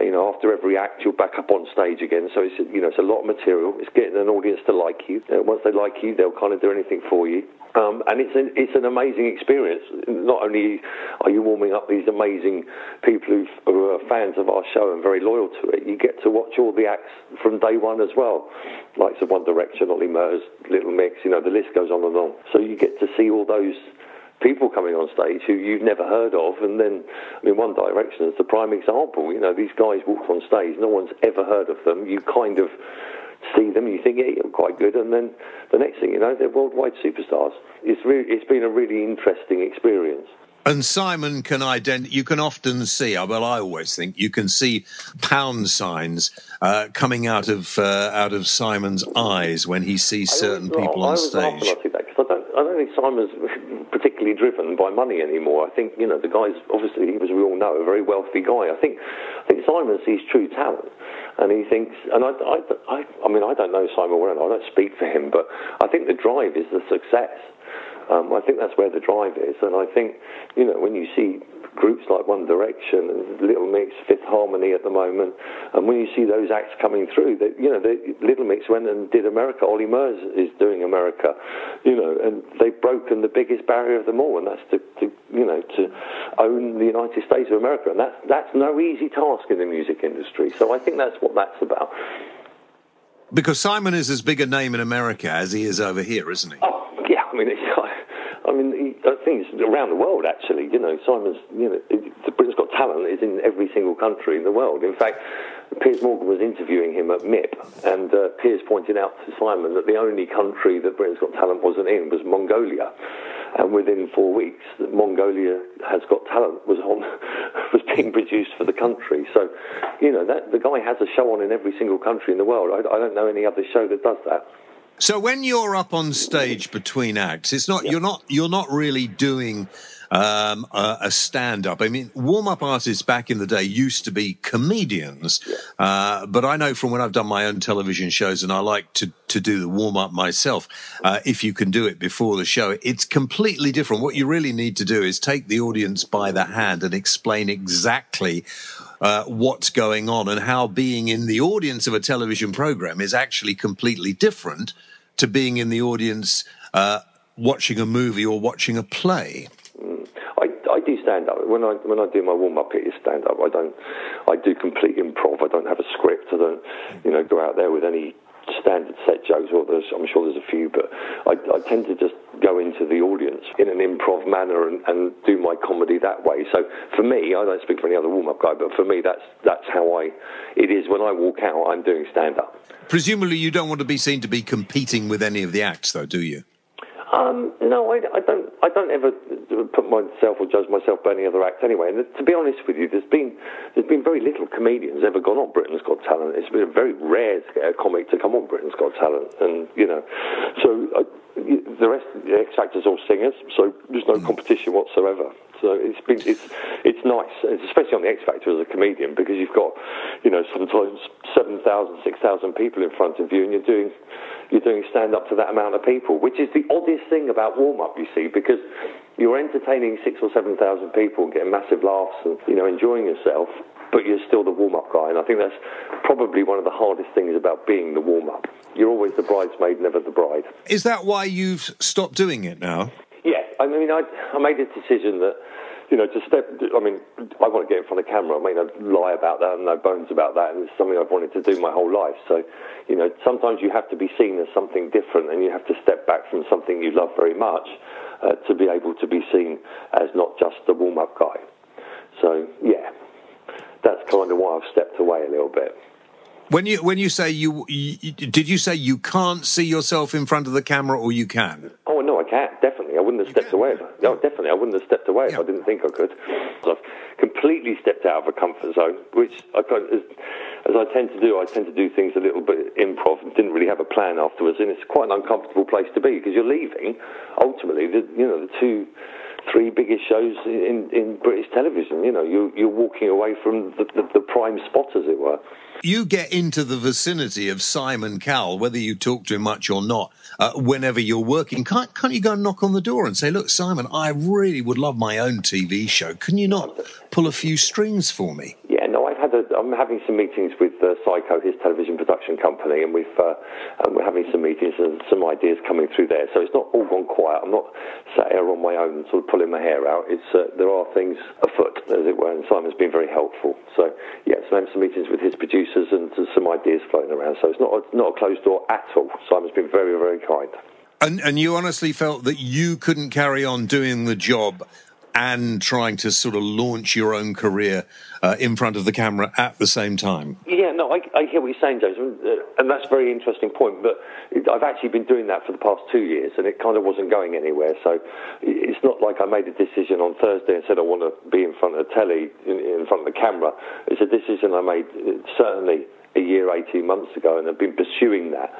After every act, you're back up on stage again. So it's a lot of material. It's getting an audience to like you. Once they like you, they'll kind of do anything for you. And it's an amazing experience. Not only are you warming up these amazing people who are fans of our show and very loyal to it, you get to watch all the acts from day one as well, like One Direction, Ollie Murs, Little Mix. The list goes on and on. So you get to see all those people coming on stage who you've never heard of, and then, One Direction is the prime example. These guys walked on stage, no one's ever heard of them. You kind of see them, you think, yeah, you're quite good, and then the next thing you know, they're worldwide superstars. It's been a really interesting experience. And Simon you can often see, I always think, you can see pound signs coming out of Simon's eyes when he sees certain people on stage. I see that, because I don't think Simon's particularly driven by money anymore. I think, the guy's, obviously, as we all know, a very wealthy guy. I think Simon sees true talent. And he thinks, and I don't know Simon well, I don't speak for him, but I think the drive is the success. I think that's where the drive is, and I think, when you see groups like One Direction and Little Mix, Fifth Harmony at the moment, and when you see those acts coming through, Little Mix went and did America. Ollie Murs is doing America, and they've broken the biggest barrier of them all, and that's to own the United States of America, and that's no easy task in the music industry. So I think that's what that's about. Because Simon is as big a name in America as he is over here, isn't he? Oh, yeah. I think it's around the world, actually. Simon's, the Britain's Got Talent is in every single country in the world. In fact, Piers Morgan was interviewing him at MIP, and Piers pointed out to Simon that the only country that Britain's Got Talent wasn't in was Mongolia. And within 4 weeks, Mongolia Has Got Talent was being produced for the country. So, the guy has a show on in every single country in the world. I don't know any other show that does that. So when you're up on stage between acts, it's not you're not really doing a stand-up. Warm-up artists back in the day used to be comedians, but I know from when I've done my own television shows, and I like to do the warm-up myself, if you can do it before the show, it's completely different. What you really need to do is take the audience by the hand and explain exactly what's going on, and how being in the audience of a television program is actually completely different to being in the audience watching a movie or watching a play. I do stand up. When I do my warm up, it is stand up. I do complete improv. I don't have a script. I don't go out there with any standard set jokes. I'm sure there's a few, but I tend to just go into the audience in an improv manner and do my comedy that way. So for me, I don't speak for any other warm-up guy, but for me, that's how it is when I walk out, I'm doing stand-up. Presumably you don't want to be seen to be competing with any of the acts, though, do you? No, I don't ever put myself or judge myself by any other act anyway. And to be honest with you, there's been very little comedians ever gone on Britain's Got Talent. It's been very rare to get a comic to come on Britain's Got Talent, and so the rest of the Xfactor's all singers, so there's no competition whatsoever. So it's nice, especially on the Xfactor as a comedian, because you've got sometimes 7,000, 6,000 people in front of you, and you're doing stand-up to that amount of people, which is the oddest thing about warm-up, you see, because you're entertaining 6,000 or 7,000 people and getting massive laughs and, enjoying yourself, but you're still the warm-up guy. And I think that's probably one of the hardest things about being the warm-up. You're always the bridesmaid, never the bride. Is that why you've stopped doing it now? Yeah, I mean, I made a decision that, I want to get in front of camera. I mean, I lie about that and no bones about that, and it's something I've wanted to do my whole life. So, sometimes you have to be seen as something different, and you have to step back from something you love very much to be able to be seen as not just the warm-up guy. So, yeah, that's kind of why I've stepped away a little bit. When you say did you say you can't see yourself in front of the camera, or you can? Oh no, I can't. Definitely, I wouldn't have stepped away. No, definitely, I wouldn't have stepped away if I didn't think I could. So I've completely stepped out of a comfort zone, which as I tend to do. I tend to do things a little bit improv and didn't really have a plan afterwards, and it's quite an uncomfortable place to be because you're leaving. Ultimately, the 2-3 biggest shows in British television. You're walking away from the prime spot, as it were. You get into the vicinity of Simon Cowell, whether you talk to him much or not, whenever you're working. Can't you go and knock on the door and say, look, Simon, I really would love my own TV show. Can you not pull a few strings for me? Yeah, no, I'm having some meetings with Psycho, his television production company, and we're having some meetings and some ideas coming through there. So it's not all gone quiet. I'm not sat here on my own sort of pulling my hair out. It's there are things afoot, as it were, and Simon's been very helpful. So, yeah, so I'm having some meetings with his producers and some ideas floating around. So it's not a closed door at all. Simon's been very, very kind. And you honestly felt that you couldn't carry on doing the job and trying to sort of launch your own career in front of the camera at the same time? Yeah, no, I hear what you're saying, James, and that's a very interesting point, but I've actually been doing that for the past 2 years, and it kind of wasn't going anywhere, so it's not like I made a decision on Thursday and said I want to be in front of the telly, in front of the camera. It's a decision I made certainly a year, 18 months ago, and I've been pursuing that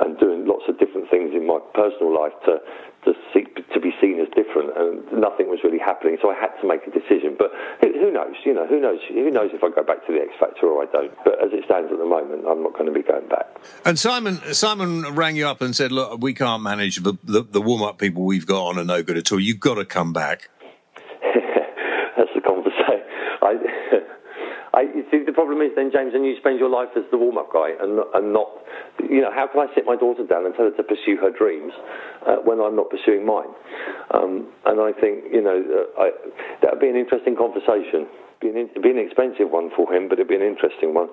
and doing lots of different things in my personal life to be seen as different, and nothing was really happening, so I had to make a decision. But who knows? Who knows if I go back to the Xfactor or I don't. But as it stands at the moment, I'm not going to be going back. And Simon rang you up and said, look, we can't manage the warm-up people we've got on are no good at all. You've got to come back. That's the conversation. You see, the problem is then, James, and you spend your life as the warm-up guy and not, how can I sit my daughter down and tell her to pursue her dreams when I'm not pursuing mine? And I think, that would be an interesting conversation. It'd be an expensive one for him, but it'd be an interesting one.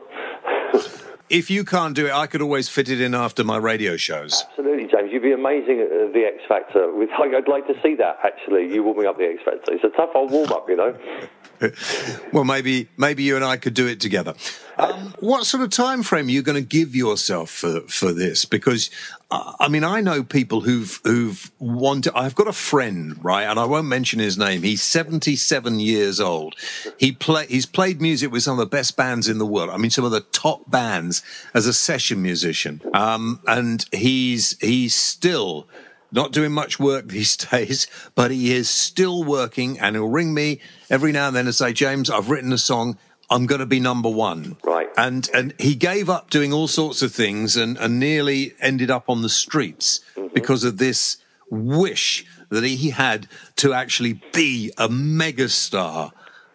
If you can't do it, I could always fit it in after my radio shows. Absolutely, James. You'd be amazing at the Xfactor. I'd like to see that, actually, you warming up the Xfactor. It's a tough old warm-up, Well, maybe you and I could do it together. What sort of time frame are you going to give yourself for this? Because I know people who've wanted. I've got a friend, right, and I won't mention his name. He's 77 years old. He's played music with some of the best bands in the world. I mean, some of the top bands as a session musician. And he's still not doing much work these days, but he is still working, and he'll ring me every now and then and say, James, I've written a song, I'm going to be number one. Right. And he gave up doing all sorts of things and nearly ended up on the streets because of this wish that he had to actually be a megastar,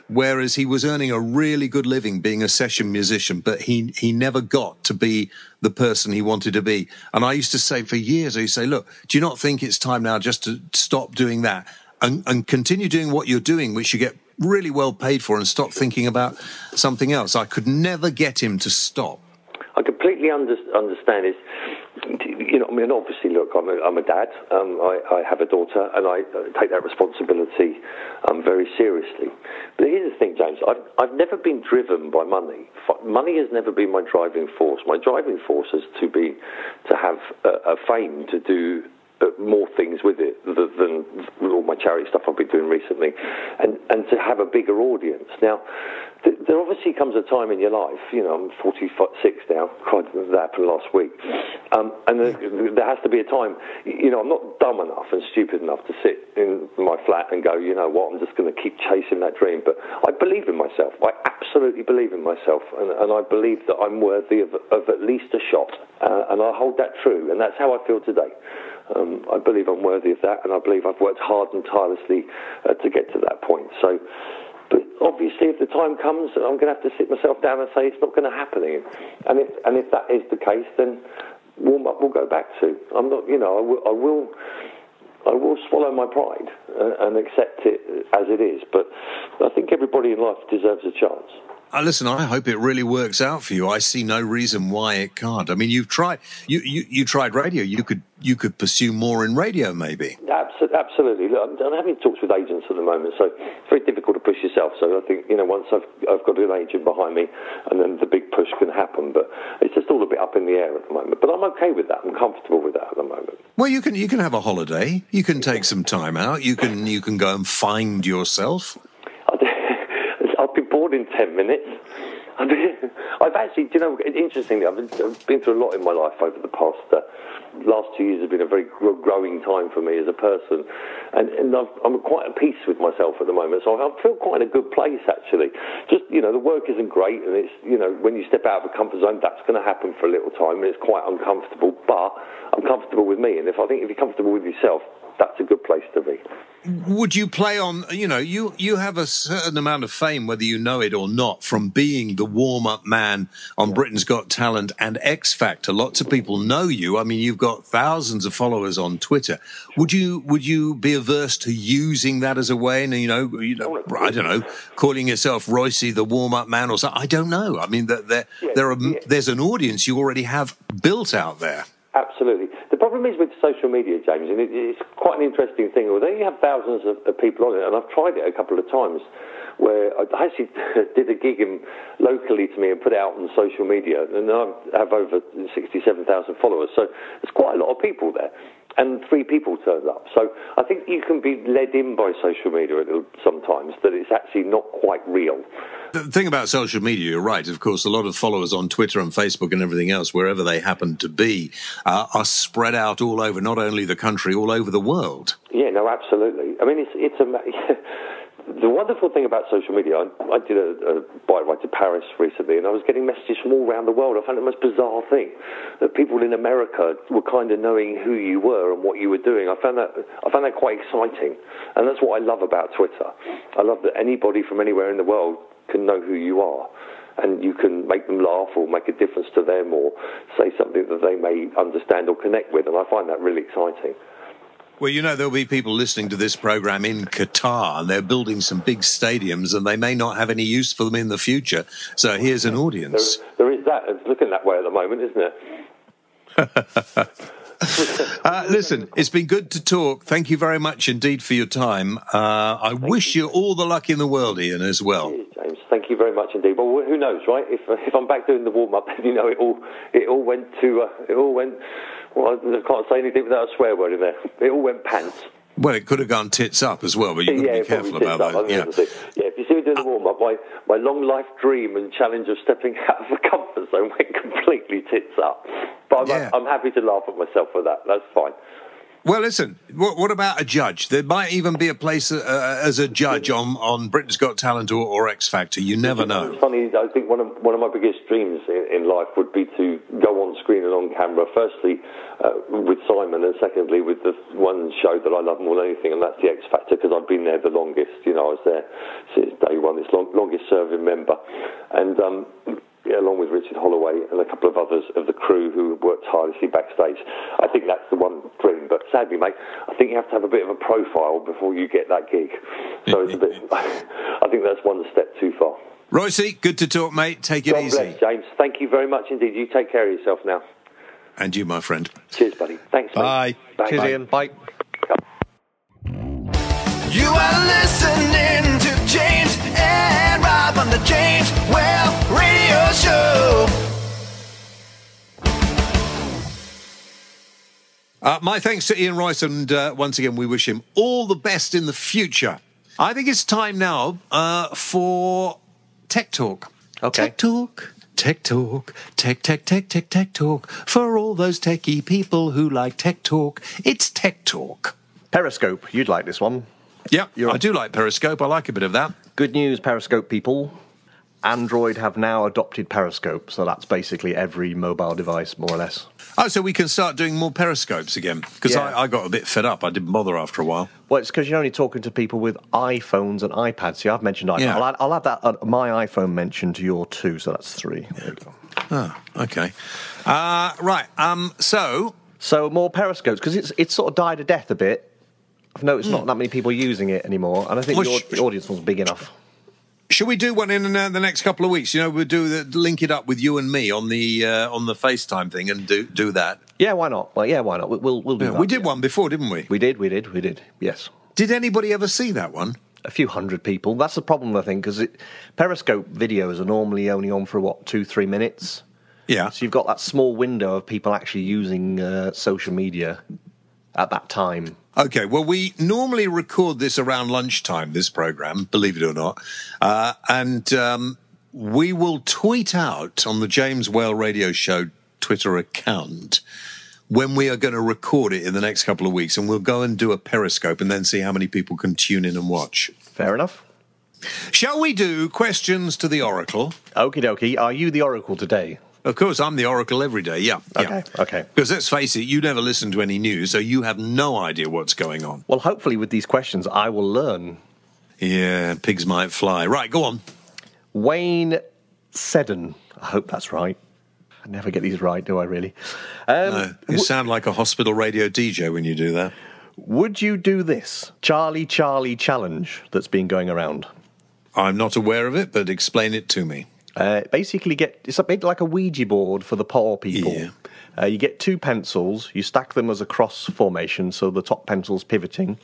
whereas he was earning a really good living being a session musician, but he never got to be the person he wanted to be. And I used to say for years, I used to say, look, do you not think it's time now just to stop doing that and continue doing what you're doing, which you get really well paid for, and stop thinking about something else? I could never get him to stop. I completely understand. I mean, obviously, look, I'm a dad. I have a daughter, and I take that responsibility very seriously. But here's the thing, James. I've never been driven by money. Money has never been my driving force. My driving force is to have a fame to do more things with it than all my charity stuff I've been doing recently, and to have a bigger audience. Now, there obviously comes a time in your life, I'm 46 now, that happened last week, and there has to be a time, I'm not dumb enough and stupid enough to sit in my flat and go, you know what, I'm just going to keep chasing that dream, but I believe in myself. I absolutely believe in myself, and I believe that I'm worthy of at least a shot, and I hold that true, and that's how I feel today. I believe I'm worthy of that, and I believe I've worked hard and tirelessly to get to that point. So, but obviously, if the time comes, I'm going to have to sit myself down and say it's not going to happen again. And if that is the case, then warm up will go back to. I'm not, I will swallow my pride and accept it as it is. But I think everybody in life deserves a chance. Listen, I hope it really works out for you. I see no reason why it can't. I mean, you've tried. You tried radio. You could pursue more in radio, maybe. Absolutely. Look, I'm having talks with agents at the moment, so it's very difficult to push yourself. So I think once I've got an agent behind me, and then the big push can happen. But it's just all a bit up in the air at the moment. But I'm okay with that. I'm comfortable with that at the moment. Well, you can have a holiday. You can take some time out. You can go and find yourself. I've been bored in 10 minutes. I've actually, interestingly, I've been through a lot in my life over the last 2 years. Have been a very growing time for me as a person, and I'm quite at peace with myself at the moment. So I feel quite in a good place, actually. Just the work isn't great, and it's when you step out of a comfort zone, that's going to happen for a little time, and it's quite uncomfortable. But I'm comfortable with me, and if you're comfortable with yourself, that's a good place to be. Would you play on, you have a certain amount of fame, whether you know it or not, from being the warm-up man on Britain's Got Talent and Xfactor. Lots of people know you. I mean, you've got thousands of followers on Twitter. Would you be averse to using that as a way, and, I don't know, calling yourself Roycey, the warm-up man or something? I don't know. I mean, there's an audience you already have built out there. Absolutely. The problem is with social media, James, and it's quite an interesting thing. Although you have thousands of people on it, and I've tried it a couple of times, where I actually did a gig locally to me and put it out on social media, and I have over 67,000 followers, so there's quite a lot of people there. And 3 people turned up. So I think you can be led in by social media sometimes, that it's actually not quite real. The thing about social media, you're right. Of course, a lot of followers on Twitter and Facebook and everything else, wherever they happen to be, are spread out all over, not only the country, all over the world. Yeah, no, absolutely. I mean, the wonderful thing about social media, I did a bike ride to Paris recently, and I was getting messages from all around the world. I found it the most bizarre thing, that people in America were kind of knowing who you were and what you were doing. I found that quite exciting, and that's what I love about Twitter. I love that anybody from anywhere in the world can know who you are, and you can make them laugh or make a difference to them or say something that they may understand or connect with, and I find that really exciting. Well, there'll be people listening to this program in Qatar, and they're building some big stadiums, and they may not have any use for them in the future. So here's an audience. There is that. It's looking that way at the moment, isn't it? Listen, it's been good to talk. Thank you very much indeed for your time. I wish you all the luck in the world, Ian, as well. Cheers, James. Thank you very much indeed. Well, who knows, right? If I'm back doing the warm-up, it all went. Well, I can't say anything without a swear word in there. It all went pants. Well, it could have gone tits up as well, but you've got to be careful about that. Yeah, if you see me doing the warm-up, my long life dream and challenge of stepping out of the comfort zone went completely tits up. But I'm happy to laugh at myself for that. That's fine. Well, listen, what about a judge? There might even be a place as a judge on Britain's Got Talent or Xfactor. You never know. It's funny, I think one of my biggest dreams in life would be to go on screen and on camera, firstly with Simon, and secondly with the one show that I love more than anything, and that's the Xfactor, because I've been there the longest. I was there since day one, it's longest serving member. And along with Richard Holloway and a couple of others of the crew who worked tirelessly backstage. I think that's the one dream. But sadly, mate, I think you have to have a bit of a profile before you get that gig. So it's a bit. I think that's one step too far. Roycey, good to talk, mate. Take it easy. God bless, James. Thank you very much indeed. You take care of yourself now. And you, my friend. Cheers, buddy. Thanks, mate. Bye. Cheers, Ian. Bye. You are listening to James and Rob on the James Well Radio Show. My thanks to Ian Royce, and once again, we wish him all the best in the future. I think it's time now for Tech Talk. Okay. Tech Talk. Tech Talk, tech talk. For all those techie people who like Tech Talk, it's Tech Talk. Periscope, you'd like this one. Yeah, I do like Periscope. I like a bit of that. Good news, Periscope people. Android have now adopted Periscope, so that's basically every mobile device, more or less. Oh, so we can start doing more Periscopes again? Because Yeah. I got a bit fed up. I didn't bother after a while. Well, it's because you're only talking to people with iPhones and iPads. See, I've mentioned iPhone. Yeah. I'll add that my iPhone mention to your 2, so that's 3. There you go. Oh, okay. Right, So more Periscopes, because it's sort of died a death a bit. I've noticed not that many people using it anymore, and I think Well, the audience was big enough. should we do one in the next couple of weeks? You know, we'll link it up with you and me on the FaceTime thing and do that. Yeah, why not? Well, yeah, why not? We'll do that. We did one before, didn't we? We did. Yes. Did anybody ever see that one? A few hundred people. That's the problem, I think, because Periscope videos are normally only on for, 2-3 minutes? Yeah. So you've got that small window of people actually using social media at that time. Okay, well, we normally record this around lunchtime, this program, believe it or not. And we will tweet out on the James Whale Radio Show Twitter account when we are going to record it in the next couple of weeks. And we'll go and do a Periscope and then see how many people can tune in and watch. Fair enough. Shall we do questions to the Oracle? Okie dokie. Are you the Oracle today? Of course, I'm the Oracle every day, yeah. Okay. Because let's face it, you never listen to any news, so you have no idea what's going on. Well, hopefully with these questions, I will learn. Yeah, pigs might fly. Right, go on. Wayne Seddon. I hope that's right. I never get these right, do I really? No, you sound like a hospital radio DJ when you do that. Would you do this Charlie challenge that's been going around? I'm not aware of it, but explain it to me. Basically, it's a bit like a Ouija board for the poor people. Yeah. You get 2 pencils, you stack them as a cross formation, so the top pencil's pivoting.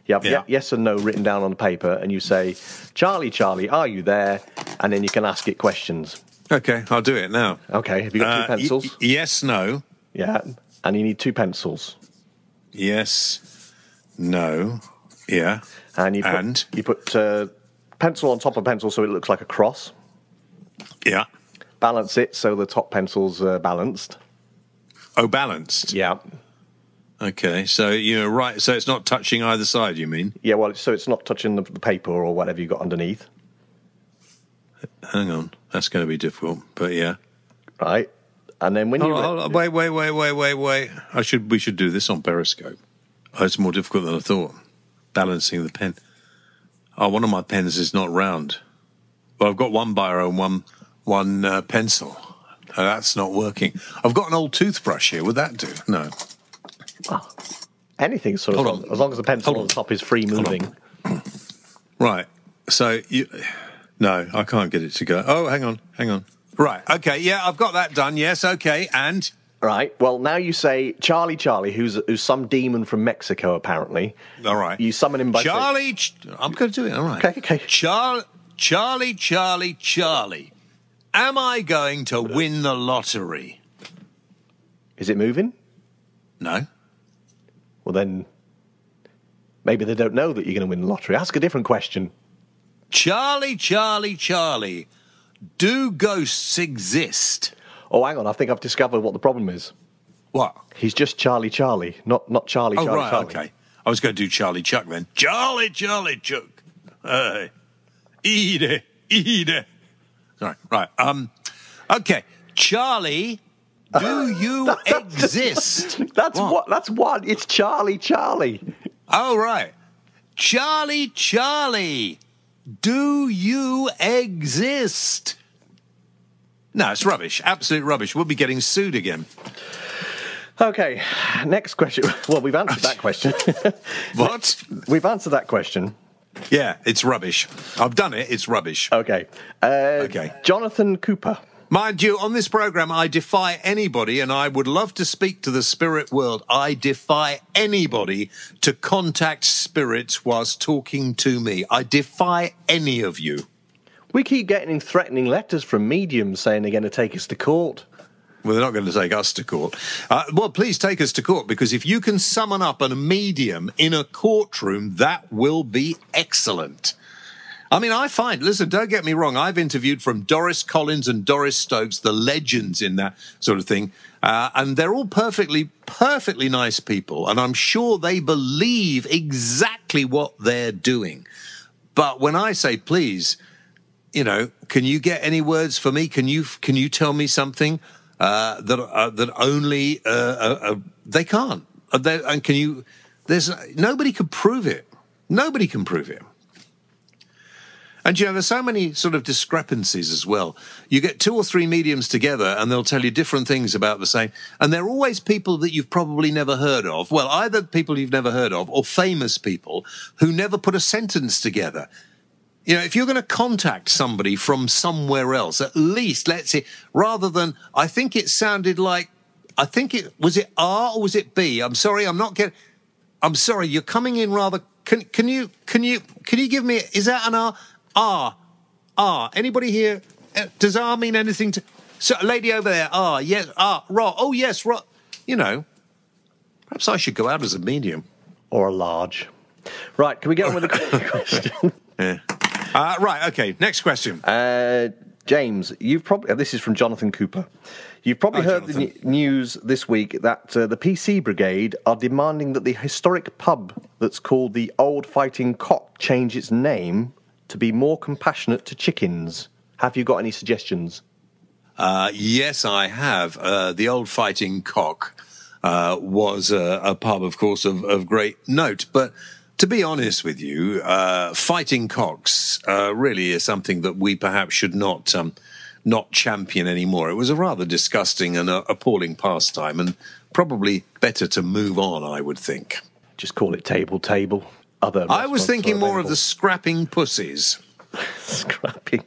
You have yes and no written down on the paper, and you say, Charlie, are you there? And then you can ask it questions. Okay, I'll do it now. Okay, have you got 2 pencils? Yes, no. Yeah, and you need 2 pencils. Yes, no, yeah. And you put pencil on top of pencil so it looks like a cross. Yeah. Balance it so the top pencil's balanced. Oh, balanced? Yeah. Okay, so, so it's not touching either side, you mean? Yeah, well, so it's not touching the paper or whatever you've got underneath. Hang on, that's going to be difficult, but yeah. Right. And then when you... Wait. We should do this on Periscope. Oh, it's more difficult than I thought. Balancing the pen. Oh, one of my pens is not round. Well, I've got one biro and one pencil. Oh, that's not working. I've got an old toothbrush here. Would that do? No. Oh, anything sort of, as long as the pencil on the top is free moving. Right. So no, I can't get it to go. Oh, hang on. Right. Okay. Yeah, I've got that done. Yes. Okay. And right. Well, now you say Charlie, who's some demon from Mexico, apparently. All right. You summon him by Charlie. I'm going to do it. All right. Okay. Charlie. Am I going to win the lottery? Is it moving? No. Well, then maybe they don't know that you're going to win the lottery. Ask a different question. Charlie. Do ghosts exist? Oh, hang on. I think I've discovered what the problem is. What? He's just Charlie, not Charlie. Oh, right. Charlie. Okay. I was going to do Charlie Chuck then. Charlie Chuck. Eat it. Right. Okay. Charlie, do you exist? That's one. It's Charlie. Oh, right. Charlie, do you exist? No, it's rubbish. Absolute rubbish. We'll be getting sued again. Okay, next question. Well, we've answered that question. What? We've answered that question. Yeah, it's rubbish. I've done it. It's rubbish. Okay. Okay. Jonathan Cooper. Mind you, on this program, I defy anybody, and I would love to speak to the spirit world. I defy anybody to contact spirits whilst talking to me. I defy any of you. We keep getting threatening letters from mediums saying they're going to take us to court. Well, they're not going to take us to court. Well, please take us to court, because if you can summon up a medium in a courtroom, that will be excellent. I mean, listen, don't get me wrong, I've interviewed from Doris Collins and Doris Stokes, the legends in that sort of thing, and they're all perfectly nice people, and I'm sure they believe exactly what they're doing. But when I say, please, you know, can you get any words for me? Can you tell me something that only they can't? And can you? Nobody can prove it. Nobody can prove it. And, you know, there's so many sort of discrepancies as well. You get 2 or 3 mediums together and they'll tell you different things about the same. And they're always people that you've probably never heard of. Well, either people you've never heard of or famous people who never put a sentence together. You know, if you're going to contact somebody from somewhere else, at least, let's see, rather than, I think it sounded like, was it R or was it B? I'm sorry, I'm sorry, you're coming in rather, can you give me, is that an R? R. Anybody here? Does R mean anything to... So, lady over there, R, yes, R, Ro. Oh, yes, Ro. You know, perhaps I should go out as a medium. Or a large. Right, can we get on with the question? Yeah. Right, okay, next question. James, you've probably... This is from Jonathan Cooper. You've probably heard the news this week that the PC Brigade are demanding that the historic pub that's called the Old Fighting Cock change its name to be more compassionate to chickens. Have you got any suggestions? Yes, I have. The Old Fighting Cock was a pub, of course, of great note. But to be honest with you, fighting cocks really is something that we perhaps should not champion anymore. It was a rather disgusting and appalling pastime, and probably better to move on, I would think. Just call it table. I was thinking more of the scrapping pussies. Scrapping.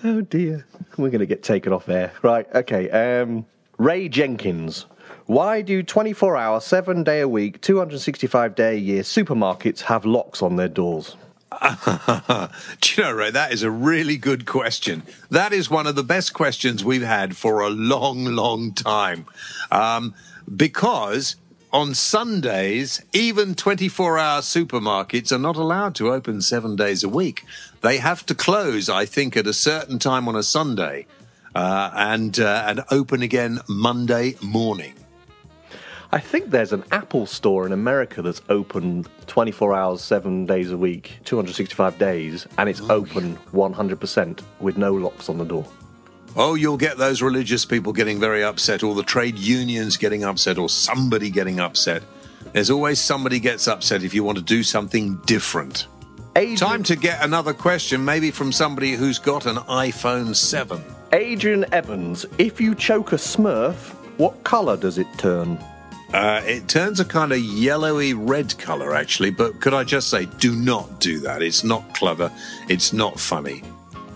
Oh, dear. We're going to get taken off air. Right, okay. Ray Jenkins. Why do 24-hour, 7-day-a-week, 265-day-a-year supermarkets have locks on their doors? Do you know, Ray, that is a really good question. That is one of the best questions we've had for a long, long time. Because... on Sundays, even 24-hour supermarkets are not allowed to open 7 days a week. They have to close, I think, at a certain time on a Sunday and open again Monday morning. I think there's an Apple store in America that's open 24 hours, 7 days a week, 265 days, and it's open 100% with no locks on the door. Oh, you'll get those religious people getting very upset, or the trade unions getting upset, or somebody getting upset. There's always somebody gets upset if you want to do something different. Time to get another question, maybe from somebody who's got an iPhone 7. Adrian Evans, if you choke a Smurf, what colour does it turn? It turns a kind of yellowy red colour, actually, but could I just say, do not do that. It's not clever. It's not funny.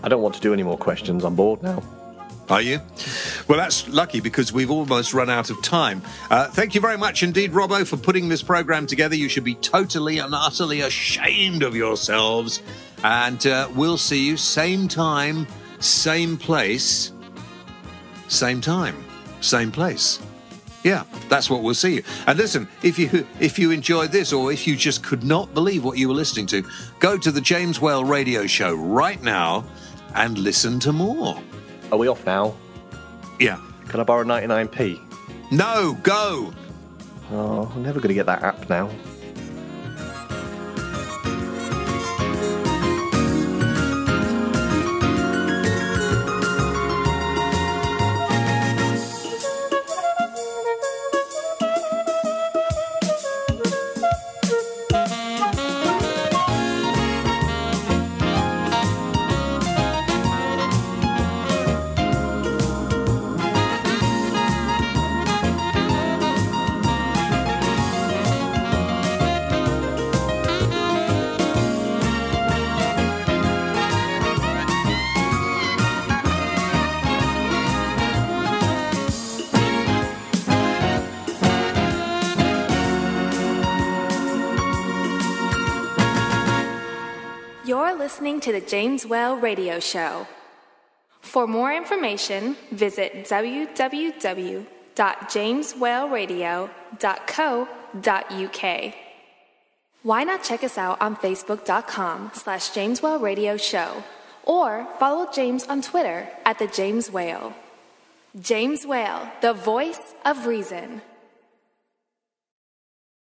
I don't want to do any more questions. I'm bored now. Are you? Well, that's lucky, because we've almost run out of time. Thank you very much indeed, RobO, for putting this programme together. You should be totally and utterly ashamed of yourselves. And we'll see you same time, same place, same time, same place. Yeah, that's what we'll see you. And listen, if you enjoyed this, or if you just could not believe what you were listening to, go to the James Whale radio show right now and listen to more. Are we off now? Yeah. Can I borrow 99p? No, go! Oh, I'm never going to get that app now. listening to the James Well Radio Show. For more information, visit www.jameswellradio.co.uk. Why not check us out on Facebook.com/James Well Radio Show, or follow James on Twitter @the James Whale. James Whale, the voice of reason.